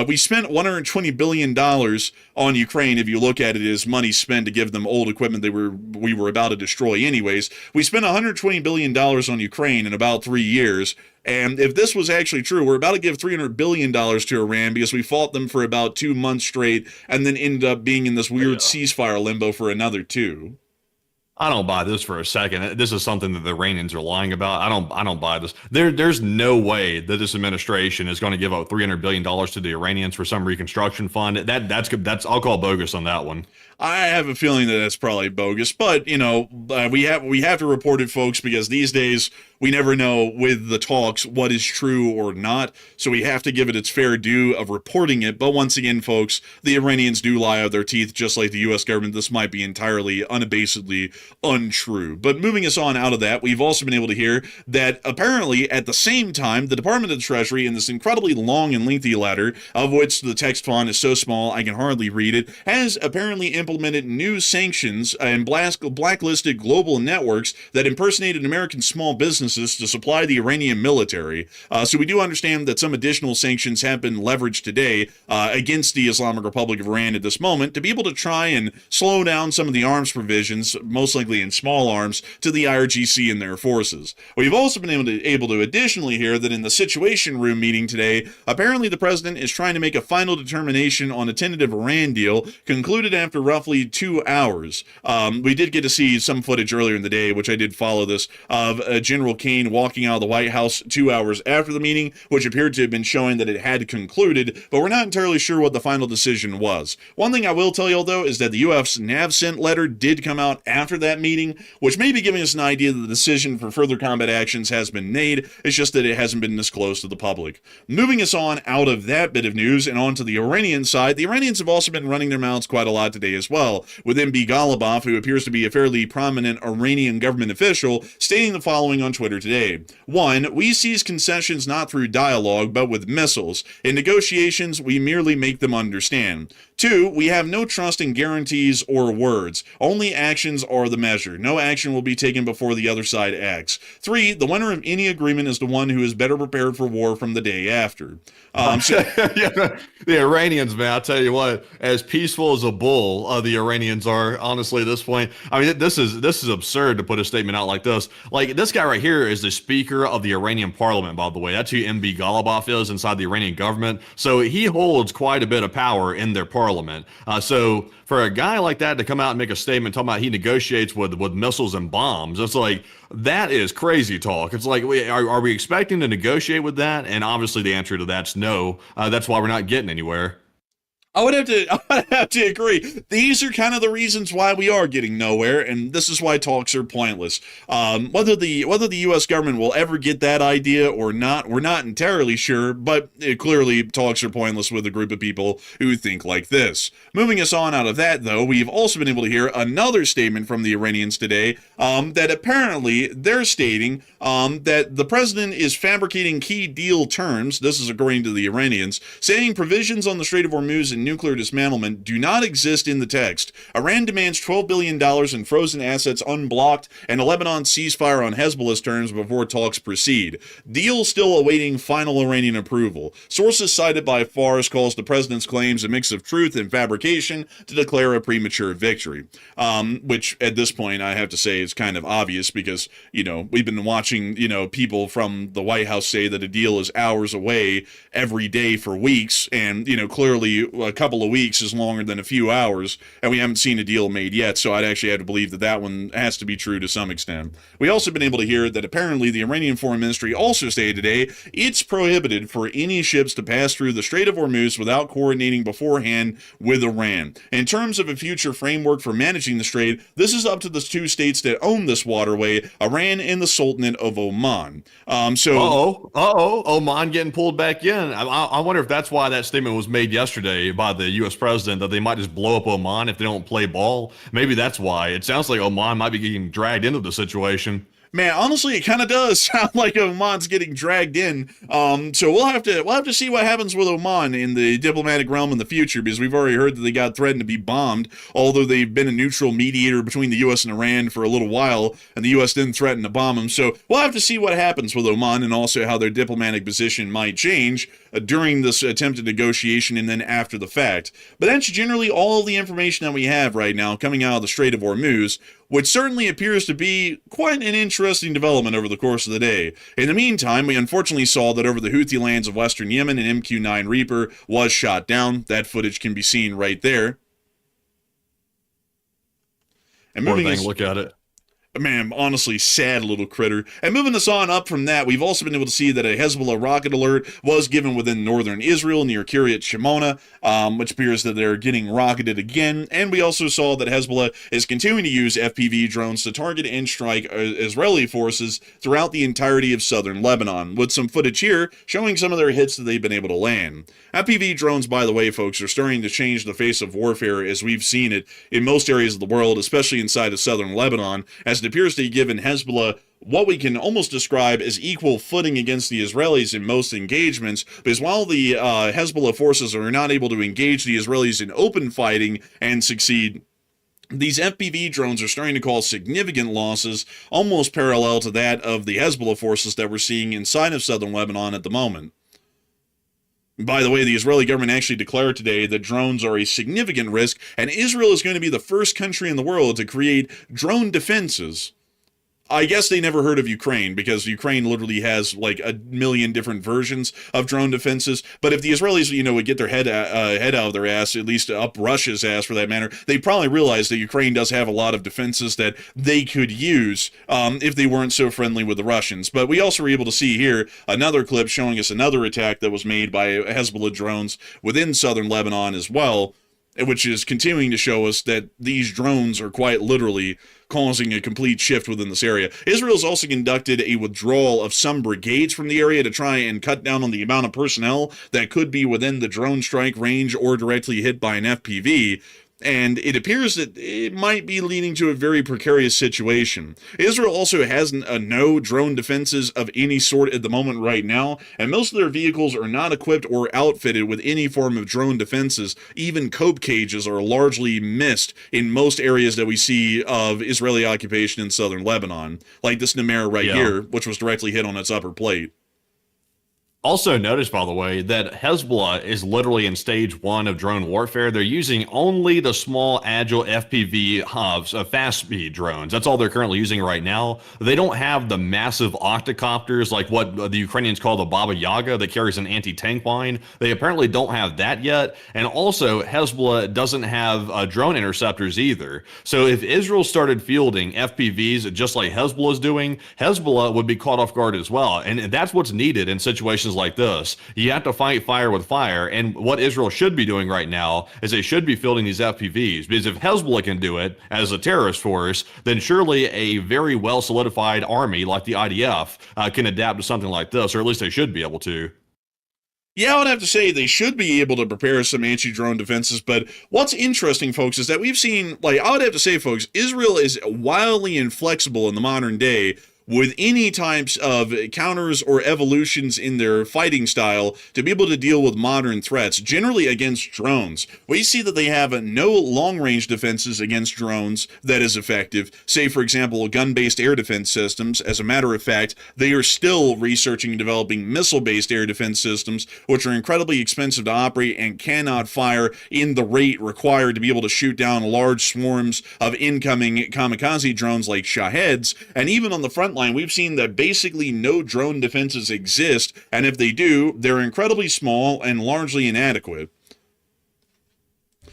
we spent $120 billion on Ukraine. If you look at it as money spent to give them old equipment we were about to destroy anyways. We spent $120 billion on Ukraine in about 3 years. And if this was actually true, we're about to give $300 billion to Iran because we fought them for about 2 months straight and then ended up being in this weird ceasefire limbo for another 2. I don't buy this for a second. This is something that the Iranians are lying about. I don't buy this. There's no way that this administration is going to give out $300 billion to the Iranians for some reconstruction fund. That's I'll call bogus on that one. I have a feeling that that's probably bogus, but we have to report it, folks, because these days we never know with the talks what is true or not. So we have to give it its fair due of reporting it. But once again, folks, the Iranians do lie out their teeth, just like the U.S. government. This might be entirely unabasedly untrue. But moving us on out of that, we've also been able to hear that apparently at the same time, the Department of the Treasury, in this incredibly long and lengthy letter, of which the text font is so small I can hardly read it, has apparently implemented new sanctions and blacklisted global networks that impersonated American small businesses to supply the Iranian military. So we do understand that some additional sanctions have been leveraged today against the Islamic Republic of Iran at this moment to be able to try and slow down some of the arms provisions, most likely in small arms, to the IRGC and their forces. We've also been able to additionally hear that in the Situation Room meeting today, apparently the president is trying to make a final determination on a tentative Iran deal concluded after roughly 2 hours. We did get to see some footage earlier in the day, which I did follow this, of General Kane walking out of the White House 2 hours after the meeting, which appeared to have been showing that it had concluded, but we're not entirely sure what the final decision was. One thing I will tell you, though, is that the UF's NAVCENT letter did come out after that meeting, which may be giving us an idea that the decision for further combat actions has been made. It's just that it hasn't been disclosed to the public. Moving us on out of that bit of news and on to the Iranian side, the Iranians have also been running their mouths quite a lot today as well, with MB Ghalibaf, who appears to be a fairly prominent Iranian government official, stating the following on Twitter today. 1. We seize concessions not through dialogue, but with missiles. In negotiations, we merely make them understand. 2. We have no trust in guarantees or words. Only actions are the measure. No action will be taken before the other side acts. 3. The winner of any agreement is the one who is better prepared for war from the day after. Yeah, the Iranians, man, I'll tell you what, as peaceful as a bull, the Iranians are, honestly, at this point. I mean, this is absurd to put a statement out like this. Like, this guy right here is the Speaker of the Iranian Parliament, by the way. That's who MB Ghalibaf is inside the Iranian government. So he holds quite a bit of power in their parliament. So for a guy like that to come out and make a statement talking about he negotiates with missiles and bombs, it's like, that is crazy talk. It's like, are we expecting to negotiate with that? And obviously the answer to that's no. That's why we're not getting anywhere. I would have to agree. These are kind of the reasons why we are getting nowhere, and this is why talks are pointless. Whether the U.S. government will ever get that idea or not, we're not entirely sure, but clearly talks are pointless with a group of people who think like this. Moving us on out of that, though, we've also been able to hear another statement from the Iranians today, that apparently they're stating that the president is fabricating key deal terms, this is according to the Iranians, saying provisions on the Strait of Hormuz and nuclear dismantlement do not exist in the text. Iran demands $12 billion in frozen assets unblocked and a Lebanon ceasefire on Hezbollah's terms before talks proceed. Deal still awaiting final Iranian approval. Sources cited by Fars calls the president's claims a mix of truth and fabrication to declare a premature victory. Which at this point I have to say is kind of obvious because, we've been watching, people from the White House say that a deal is hours away every day for weeks, and clearly a couple of weeks is longer than a few hours, and we haven't seen a deal made yet, so I'd actually have to believe that one has to be true to some extent. We also been able to hear that apparently the Iranian Foreign Ministry also stated today it's prohibited for any ships to pass through the Strait of Hormuz without coordinating beforehand with Iran. In terms of a future framework for managing the strait, this is up to the two states that own this waterway, Iran and the Sultanate of Oman. Oman getting pulled back in. I wonder if that's why that statement was made yesterday by the U.S. president, that they might just blow up Oman if they don't play ball. Maybe that's why. It sounds like Oman might be getting dragged into the situation. Man, honestly, it kind of does sound like Oman's getting dragged in. So we'll have to see what happens with Oman in the diplomatic realm in the future, because we've already heard that they got threatened to be bombed, although they've been a neutral mediator between the U.S. and Iran for a little while, and the U.S. didn't threaten to bomb them. So we'll have to see what happens with Oman, and also how their diplomatic position might change during this attempted negotiation and then after the fact. But that's generally all the information that we have right now coming out of the Strait of Hormuz, which certainly appears to be quite an interesting development over the course of the day. In the meantime, we unfortunately saw that over the Houthi lands of western Yemen, an MQ-9 Reaper was shot down. That footage can be seen right there. And Poor thing, look at it. Man, honestly, sad little critter. And moving us on up from that, we've also been able to see that a Hezbollah rocket alert was given within northern Israel near Kiryat Shimona, which appears that they're getting rocketed again. And we also saw that Hezbollah is continuing to use FPV drones to target and strike Israeli forces throughout the entirety of southern Lebanon, with some footage here showing some of their hits that they've been able to land. FPV drones, by the way, folks, are starting to change the face of warfare as we've seen it in most areas of the world, especially inside of southern Lebanon, as it appears to have given Hezbollah what we can almost describe as equal footing against the Israelis in most engagements, because while the Hezbollah forces are not able to engage the Israelis in open fighting and succeed, these FPV drones are starting to cause significant losses, almost parallel to that of the Hezbollah forces that we're seeing inside of southern Lebanon at the moment. By the way, the Israeli government actually declared today that drones are a significant risk, and Israel is going to be the first country in the world to create drone defenses. I guess they never heard of Ukraine, because Ukraine literally has like a million different versions of drone defenses. But if the Israelis, would get their head out of their ass, at least up Russia's ass for that matter, they probably realize that Ukraine does have a lot of defenses that they could use if they weren't so friendly with the Russians. But we also were able to see here another clip showing us another attack that was made by Hezbollah drones within southern Lebanon as well, which is continuing to show us that these drones are quite literally causing a complete shift within this area. Israel's also conducted a withdrawal of some brigades from the area to try and cut down on the amount of personnel that could be within the drone strike range or directly hit by an FPV. And it appears that it might be leading to a very precarious situation. Israel also has no drone defenses of any sort at the moment right now, and most of their vehicles are not equipped or outfitted with any form of drone defenses. Even cope cages are largely missed in most areas that we see of Israeli occupation in southern Lebanon, like this Namera right here, which was directly hit on its upper plate. Also notice, by the way, that Hezbollah is literally in stage 1 of drone warfare. They're using only the small, agile FPV hubs, fast-speed drones. That's all they're currently using right now. They don't have the massive octocopters like what the Ukrainians call the Baba Yaga that carries an anti-tank line. They apparently don't have that yet. And also, Hezbollah doesn't have drone interceptors either. So if Israel started fielding FPVs just like Hezbollah is doing, Hezbollah would be caught off guard as well. And that's what's needed in situations like this. You have to fight fire with fire, and what Israel should be doing right now is they should be fielding these FPVs, because if Hezbollah can do it as a terrorist force, then surely a very well solidified army like the IDF can adapt to something like this, or at least they should be able to. Yeah, I would have to say they should be able to prepare some anti-drone defenses, but what's interesting, folks, is that we've seen, I would have to say, folks, Israel is wildly inflexible in the modern day with any types of counters or evolutions in their fighting style to be able to deal with modern threats, generally against drones. We see that they have no long-range defenses against drones that is effective. Say, for example, gun-based air defense systems. As a matter of fact, they are still researching and developing missile-based air defense systems, which are incredibly expensive to operate and cannot fire in the rate required to be able to shoot down large swarms of incoming kamikaze drones like Shaheds. And even on the front line, we've seen that basically no drone defenses exist, and if they do, they're incredibly small and largely inadequate.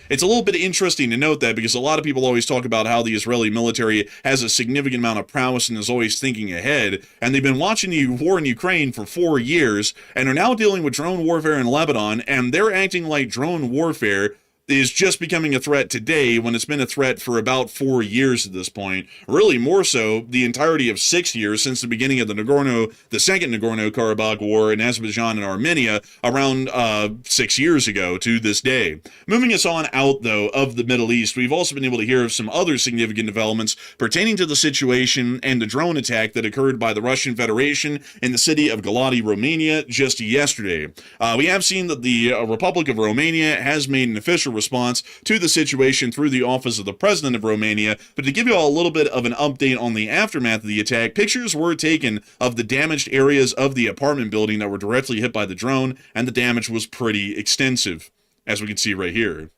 It's a little bit interesting to note that because a lot of people always talk about how the Israeli military has a significant amount of prowess and is always thinking ahead, and they've been watching the war in Ukraine for 4 years and are now dealing with drone warfare in Lebanon, and they're acting like drone warfare is just becoming a threat today when it's been a threat for about 4 years at this point. Really more so the entirety of 6 years since the beginning of the second Nagorno-Karabakh war in Azerbaijan and Armenia around 6 years ago to this day. Moving us on out, though, of the Middle East, we've also been able to hear of some other significant developments pertaining to the situation and the drone attack that occurred by the Russian Federation in the city of Galati, Romania, just yesterday. We have seen that the Republic of Romania has made an official response to the situation through the office of the president of Romania. But to give you all a little bit of an update on the aftermath of the attack, pictures were taken of the damaged areas of the apartment building that were directly hit by the drone, and the damage was pretty extensive, as we can see right here.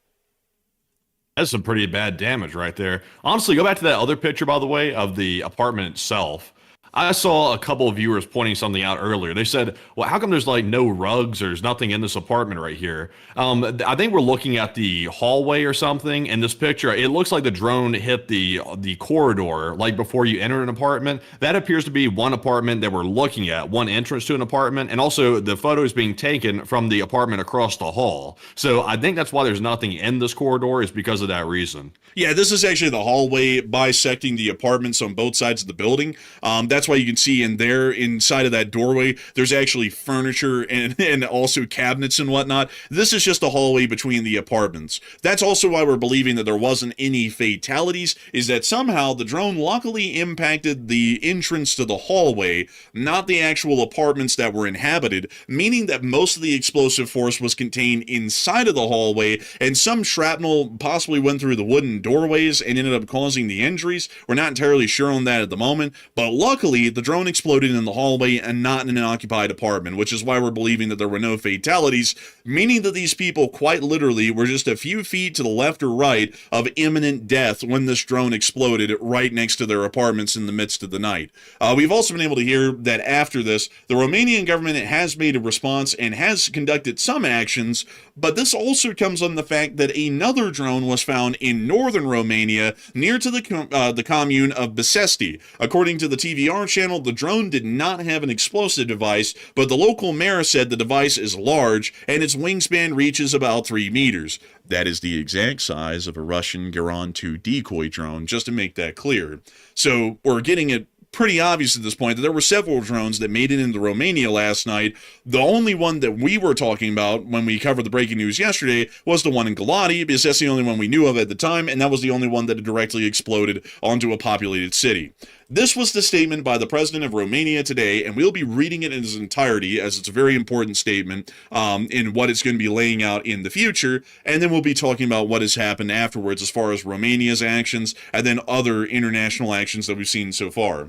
That's some pretty bad damage right there. Honestly, go back to that other picture, by the way, of the apartment itself. I saw a couple of viewers pointing something out earlier. They said, well, how come there's like no rugs? There's nothing in this apartment right here. I think we're looking at the hallway or something in this picture. It looks like the drone hit the corridor, like before you enter an apartment. That appears to be one apartment that we're looking at, one entrance to an apartment. And also the photo is being taken from the apartment across the hall. So I think that's why there's nothing in this corridor, is because of that reason. Yeah, this is actually the hallway bisecting the apartments on both sides of the building. That's why you can see in there, inside of that doorway, there's actually furniture and also cabinets and whatnot. This is just a hallway between the apartments. That's also why we're believing that there wasn't any fatalities, is that somehow the drone luckily impacted the entrance to the hallway, not the actual apartments that were inhabited, meaning that most of the explosive force was contained inside of the hallway, and some shrapnel possibly went through the wooden doorways and ended up causing the injuries. We're not entirely sure on that at the moment, but luckily the drone exploded in the hallway and not in an occupied apartment, which is why we're believing that there were no fatalities, meaning that these people quite literally were just a few feet to the left or right of imminent death when this drone exploded right next to their apartments in the midst of the night. We've also been able to hear that after this, the Romanian government has made a response and has conducted some actions, but this also comes on the fact that another drone was found in northern Romania near to the commune of Bicesti. According to the TVR channel, the drone did not have an explosive device, but the local mayor said the device is large and its wingspan reaches about 3 meters. That is the exact size of a Russian Garan 2 decoy drone, just to make that clear. So we're getting it pretty obvious at this point that there were several drones that made it into Romania last night. The only one that we were talking about when we covered the breaking news yesterday was the one in Galati, because that's the only one we knew of at the time, and that was the only one that had directly exploded onto a populated city. This was the statement by the president of Romania today, and we'll be reading it in its entirety, as it's a very important statement in what it's going to be laying out in the future, and then we'll be talking about what has happened afterwards as far as Romania's actions and then other international actions that we've seen so far.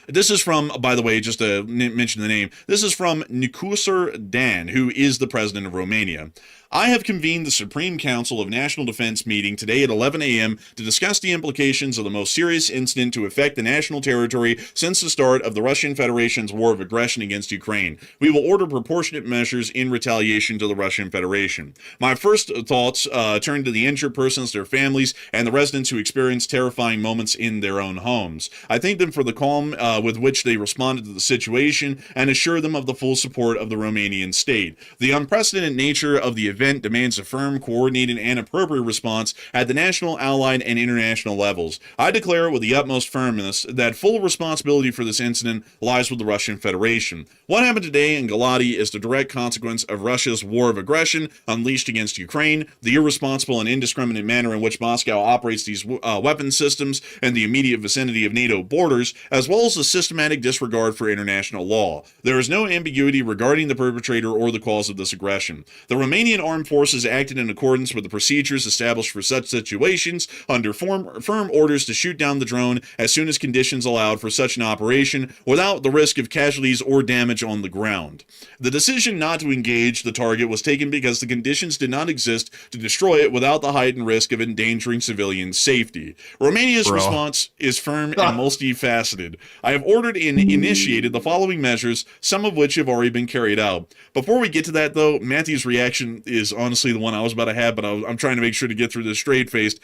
This is from, by the way, just to mention the name, this is from Nicusar Dan, who is the president of Romania. I have convened the Supreme Council of National Defense meeting today at 11 a.m. to discuss the implications of the most serious incident to affect the national territory since the start of the Russian Federation's war of aggression against Ukraine. We will order proportionate measures in retaliation to the Russian Federation. My first thoughts turn to the injured persons, their families, and the residents who experienced terrifying moments in their own homes. I thank them for the calm with which they responded to the situation and assure them of the full support of the Romanian state. The unprecedented nature of the event demands a firm, coordinated, and appropriate response at the national, allied, and international levels. I declare with the utmost firmness that full responsibility for this incident lies with the Russian Federation. What happened today in Galati is the direct consequence of Russia's war of aggression unleashed against Ukraine, the irresponsible and indiscriminate manner in which Moscow operates these weapon systems in the immediate vicinity of NATO borders, as well as the systematic disregard for international law. There is no ambiguity regarding the perpetrator or the cause of this aggression. The Romanian armed forces acted in accordance with the procedures established for such situations, under firm orders to shoot down the drone as soon as conditions allowed for such an operation, without the risk of casualties or damage on the ground. The decision not to engage the target was taken because the conditions did not exist to destroy it without the heightened risk of endangering civilian safety. Romania's response is firm and multifaceted. I have ordered and initiated the following measures, some of which have already been carried out. Before we get to that, though, Matthew's reaction is honestly the one I was about to have, but I'm trying to make sure to get through this straight-faced.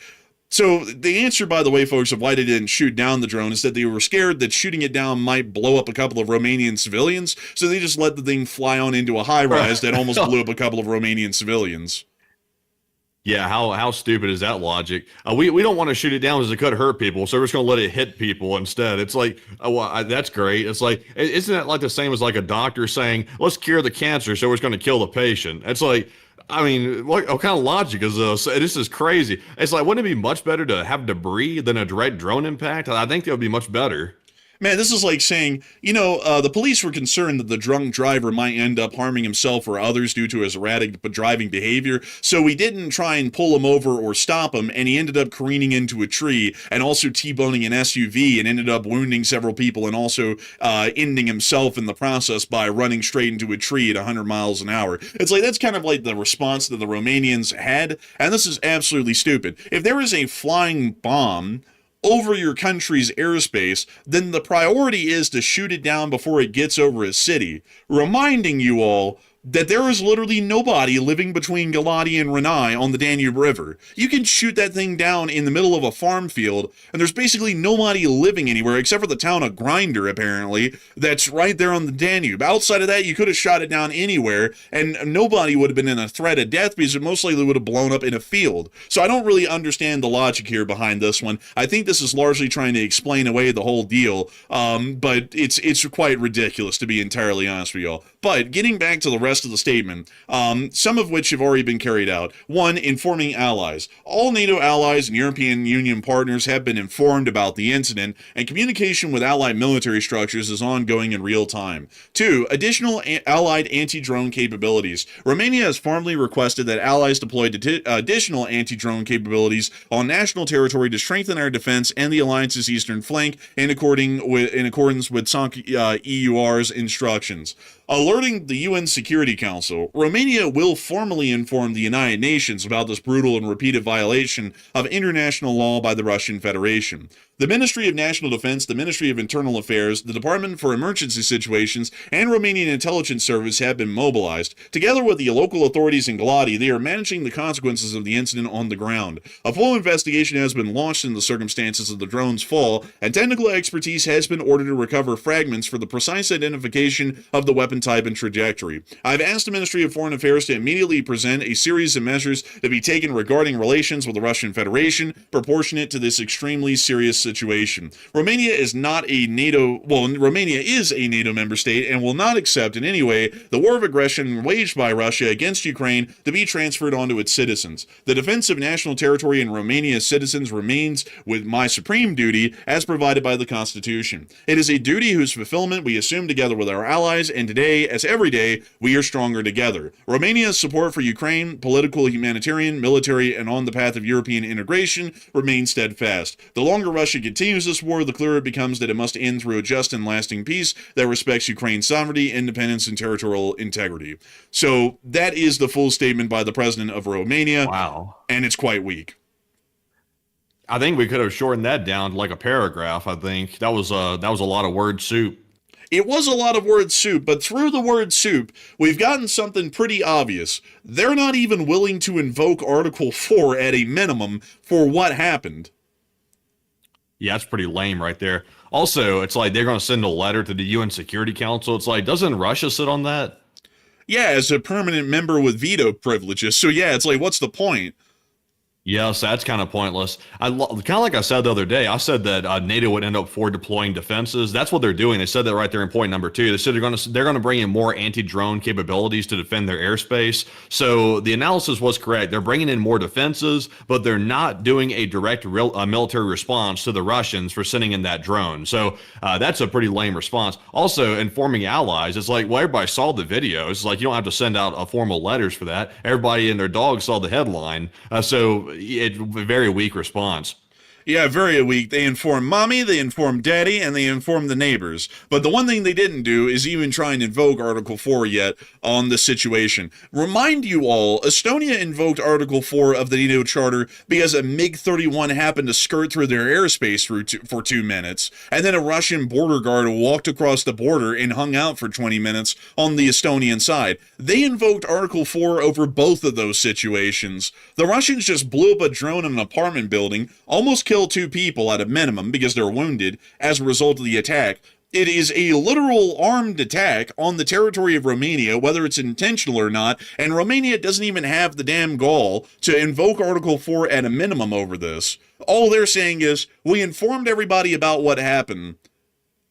So the answer, by the way, folks, of why they didn't shoot down the drone is that they were scared that shooting it down might blow up a couple of Romanian civilians, so they just let the thing fly on into a high-rise that almost blew up a couple of Romanian civilians. Yeah, how stupid is that logic? We don't want to shoot it down because it could hurt people, so we're just going to let it hit people instead. It's like, that's great. It's like, isn't that like the same as like a doctor saying, let's cure the cancer, so we're just going to kill the patient? It's like, I mean, what kind of logic is this? This is crazy. It's like, wouldn't it be much better to have debris than a direct drone impact? I think that would be much better. Man, this is like saying, the police were concerned that the drunk driver might end up harming himself or others due to his erratic driving behavior, so we didn't try and pull him over or stop him, and he ended up careening into a tree and also T-boning an SUV and ended up wounding several people and also ending himself in the process by running straight into a tree at 100 miles an hour. It's like, that's kind of like the response that the Romanians had, and this is absolutely stupid. If there is a flying bomb over your country's airspace, then the priority is to shoot it down before it gets over a city, reminding you all that there is literally nobody living between Galati and Renai on the Danube River. You can shoot that thing down in the middle of a farm field, and there's basically nobody living anywhere except for the town of Grinder, apparently, that's right there on the Danube. Outside of that, you could have shot it down anywhere, and nobody would have been in a threat of death because it most likely would have blown up in a field. So I don't really understand the logic here behind this one. I think this is largely trying to explain away the whole deal, but it's quite ridiculous, to be entirely honest with y'all. But getting back to the rest of the statement, some of which have already been carried out. One, informing allies. All NATO allies and European Union partners have been informed about the incident, and communication with allied military structures is ongoing in real time. Two, additional allied anti-drone capabilities. Romania has formally requested that allies deploy additional anti-drone capabilities on national territory to strengthen our defense and the alliance's eastern flank in accordance with EUR's instructions. Alerting the UN Security Council, Romania will formally inform the United Nations about this brutal and repeated violation of international law by the Russian Federation. The Ministry of National Defense, the Ministry of Internal Affairs, the Department for Emergency Situations, and Romanian Intelligence Service have been mobilized. Together with the local authorities in Galati, they are managing the consequences of the incident on the ground. A full investigation has been launched in the circumstances of the drone's fall, and technical expertise has been ordered to recover fragments for the precise identification of the weapon type and trajectory. I've asked the Ministry of Foreign Affairs to immediately present a series of measures to be taken regarding relations with the Russian Federation, proportionate to this extremely serious situation. Romania is a NATO member state and will not accept in any way the war of aggression waged by Russia against Ukraine to be transferred onto its citizens. The defense of national territory and Romania's citizens remains with my supreme duty as provided by the Constitution. It is a duty whose fulfillment we assume together with our allies, and today, as every day, we are stronger together. Romania's support for Ukraine, political, humanitarian, military, and on the path of European integration remains steadfast. The longer Russia continues this war, the clearer it becomes that it must end through a just and lasting peace that respects Ukraine's sovereignty, independence, and territorial integrity. So that is the full statement by the president of Romania. Wow. And it's quite weak. I think we could have shortened that down to like a paragraph. I think that was a lot of word soup. It was a lot of word soup, but through the word soup, we've gotten something pretty obvious. They're not even willing to invoke Article 4 at a minimum for what happened. Yeah, that's pretty lame right there. Also, it's like they're going to send a letter to the UN Security Council. It's like, doesn't Russia sit on that? Yeah, as a permanent member with veto privileges. So yeah, it's like, what's the point? Yes, that's kind of pointless. Kind of like I said the other day. I said that NATO would end up forward deploying defenses. That's what they're doing. They said that right there in point number two. They said they're going to bring in more anti-drone capabilities to defend their airspace. So the analysis was correct. They're bringing in more defenses, but they're not doing a direct military response to the Russians for sending in that drone. So that's a pretty lame response. Also, informing allies. It's like, well, everybody saw the video. It's like you don't have to send out formal letters for that. Everybody and their dog saw the headline. So it's a very weak response. Yeah, very weak. They inform mommy, they inform daddy, and they inform the neighbors. But the one thing they didn't do is even try and invoke Article 4 yet on the situation. Remind you all, Estonia invoked Article 4 of the NATO Charter because a MiG-31 happened to skirt through their airspace for 2 minutes, and then a Russian border guard walked across the border and hung out for 20 minutes on the Estonian side. They invoked Article 4 over both of those situations. The Russians just blew up a drone in an apartment building, almost killed 2 people at a minimum because they're wounded as a result of the attack. It is a literal armed attack on the territory of Romania, whether it's intentional or not, and Romania doesn't even have the damn gall to invoke Article 4 at a minimum over this. All they're saying is, we informed everybody about what happened,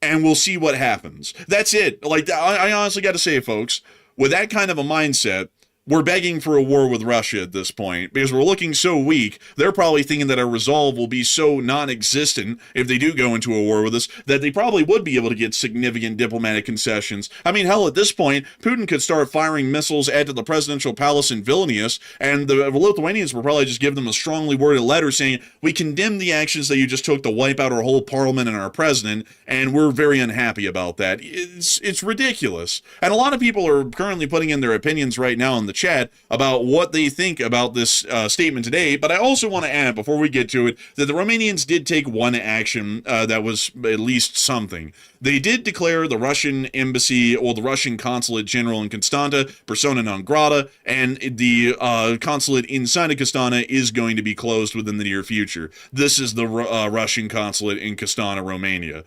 and we'll see what happens. That's it. Like, I honestly got to say, folks, with that kind of a mindset, we're begging for a war with Russia at this point because we're looking so weak. They're probably thinking that our resolve will be so non-existent if they do go into a war with us that they probably would be able to get significant diplomatic concessions. I mean, hell, at this point, Putin could start firing missiles at the presidential palace in Vilnius, and the Lithuanians will probably just give them a strongly worded letter saying, we condemn the actions that you just took to wipe out our whole parliament and our president, and we're very unhappy about that. It's ridiculous. And a lot of people are currently putting in their opinions right now in the chat about what they think about this statement today, but I also want to add before we get to it that the Romanians did take one action that was at least something. They did declare the Russian embassy or the Russian consulate general in Constanta persona non grata, and the consulate inside of Constanta is going to be closed within the near future. This is the Russian consulate in Constanta, Romania.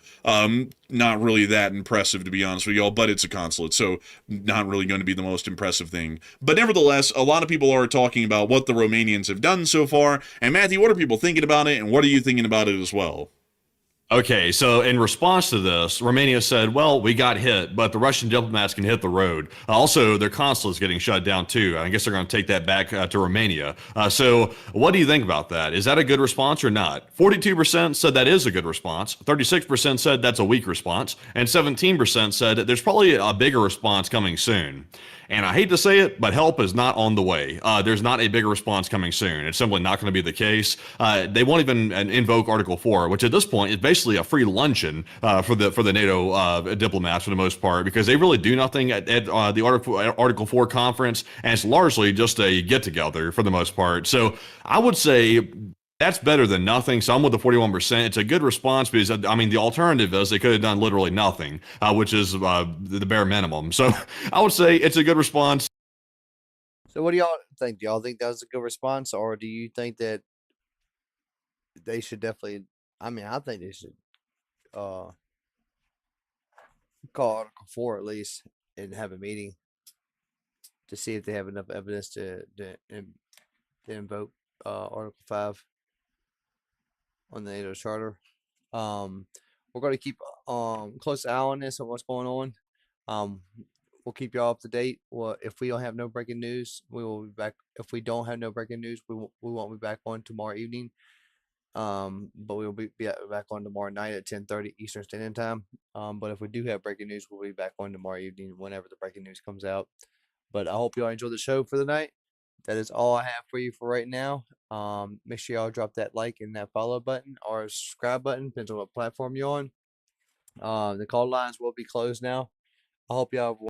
Not really that impressive, to be honest with y'all, but it's a consulate, so not really going to be the most impressive thing. But nevertheless, a lot of people are talking about what the Romanians have done so far. And Matthew, what are people thinking about it, and what are you thinking about it as well? Okay, so in response to this, Romania said, well, we got hit, but the Russian diplomats can hit the road. Also, their consulate's getting shut down too. I guess they're going to take that back to Romania. So what do you think about that? Is that a good response or not? 42% said that is a good response. 36% said that's a weak response. And 17% said that there's probably a bigger response coming soon. And I hate to say it, but help is not on the way. There's not a bigger response coming soon. It's simply not going to be the case. They won't even invoke Article 4, which at this point is basically a free luncheon for the NATO diplomats for the most part, because they really do nothing at the Article 4 conference, and it's largely just a get-together for the most part. So I would say that's better than nothing. So I'm with the 41%. It's a good response because, I mean, the alternative is they could have done literally nothing, which is the bare minimum. So I would say it's a good response. So what do y'all think? Do y'all think that was a good response, or do you think that they should definitely? I mean, I think they should call Article 4 at least and have a meeting to see if they have enough evidence to invoke Article 5 on the NATO Charter. We're going to keep close eye on this and what's going on. We'll keep y'all up to date. Well, if we don't have no breaking news, we will be back. If we don't have no breaking news, we won't be back on tomorrow evening. But we will be back on tomorrow night at 10:30 Eastern Standard Time. But if we do have breaking news, we'll be back on tomorrow evening whenever the breaking news comes out. But I hope y'all enjoy the show for the night. That is all I have for you for right now. Make sure y'all drop that like and that follow button or subscribe button, depends on what platform you're on. The call lines will be closed now. I hope y'all